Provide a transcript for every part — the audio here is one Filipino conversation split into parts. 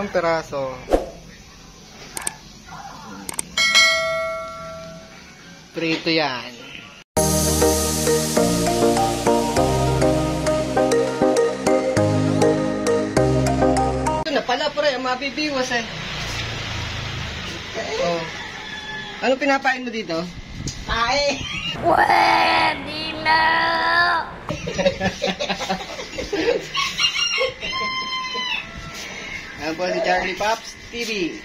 Limang peraso. Prito yan. Ito na pala pre, mabibiwas eh. Oh. Ano pinapain mo dito? Ay! Pwede na! Ayan po si Charlie Pops TV.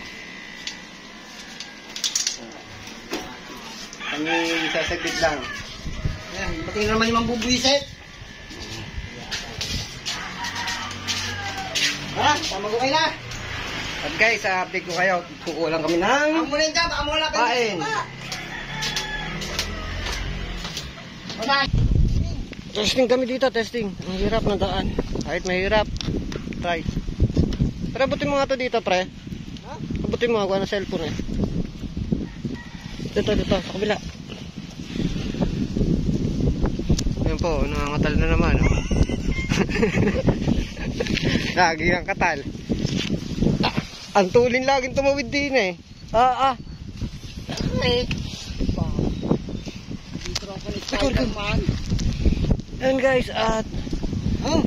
Kami sasaglit lang. Ayan, pati naman yung mambubuisit. Tara, tama ko kayo na. At guys, update ko kayo. Kukulang kami ng Ang muna dyan, baka mawala kayo. pain. Testing kami dito, testing. Ang hirap na daan. Kahit mahirap, try. Pre, abutin mo nga to dito, pre. Ha? Abutin mo ako ng cellphone eh. Dito, sa kabila. Ayan po, nangangatal na naman. Oh. Lagi ang katal. Ang tulin laging tumawid din eh. Ay. Dito ako ni Spider-Man. Ayan guys, at Oh,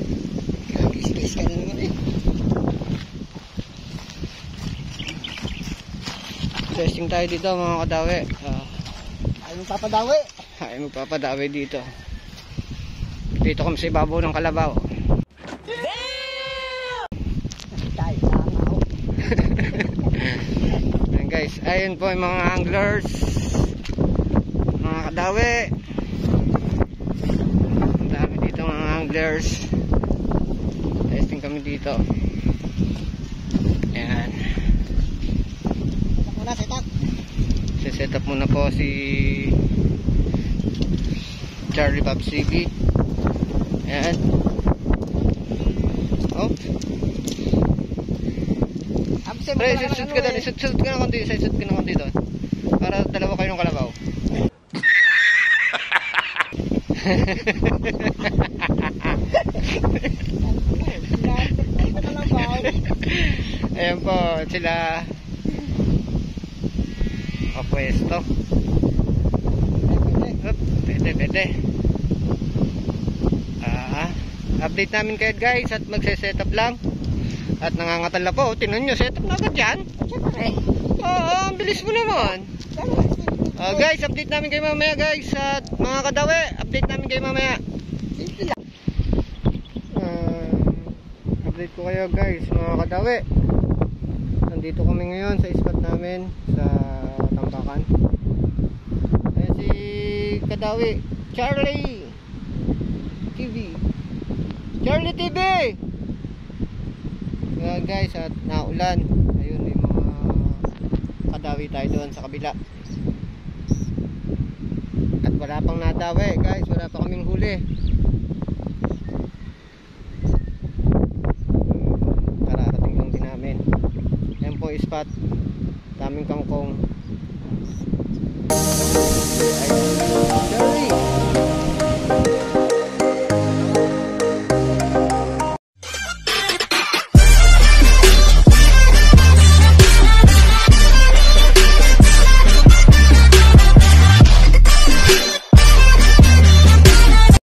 kikis-kis ka na naman eh. testing tayo dito mga kadawi. Ayaw mong papadawi. Ay, magpapadawi dito. Dito kami sa ibabaw ng kalabaw. Tayo, tama. Ayan guys, ayun po yung mga anglers, mga kadawi. Ang dami dito mga anglers. Testing kami dito. Ayan. Muna, setup. Set up muna po si Charlie Pops TV. Ayan. Oh. Pre, shoot ka doon. Shoot ka na konti. Shoot ka na konti doon. Para dalawa kayo ng kalabaw. Ayan po sila kapwesto. Pwede. Update namin kayo guys at magse-setup lang. At nangangatal na po. Tingnan nyo, setup na agad dyan. Ang bilis mo naman. Guys, update namin kayo mamaya guys. At mga kadawi, update namin kayo mamaya. Update ko kayo guys, mga kadawi. Nandito kami ngayon sa spot namin sa Tampakan. Ayan si kadawi Charlie TV. Charlie TV! Ayan guys, at naulan. Ayun, may mga kadawi tayo doon sa kabila. At wala pang nadawi guys, wala pa kaming huli. Kararating lang din namin. Ayan po spot, daming kangkong.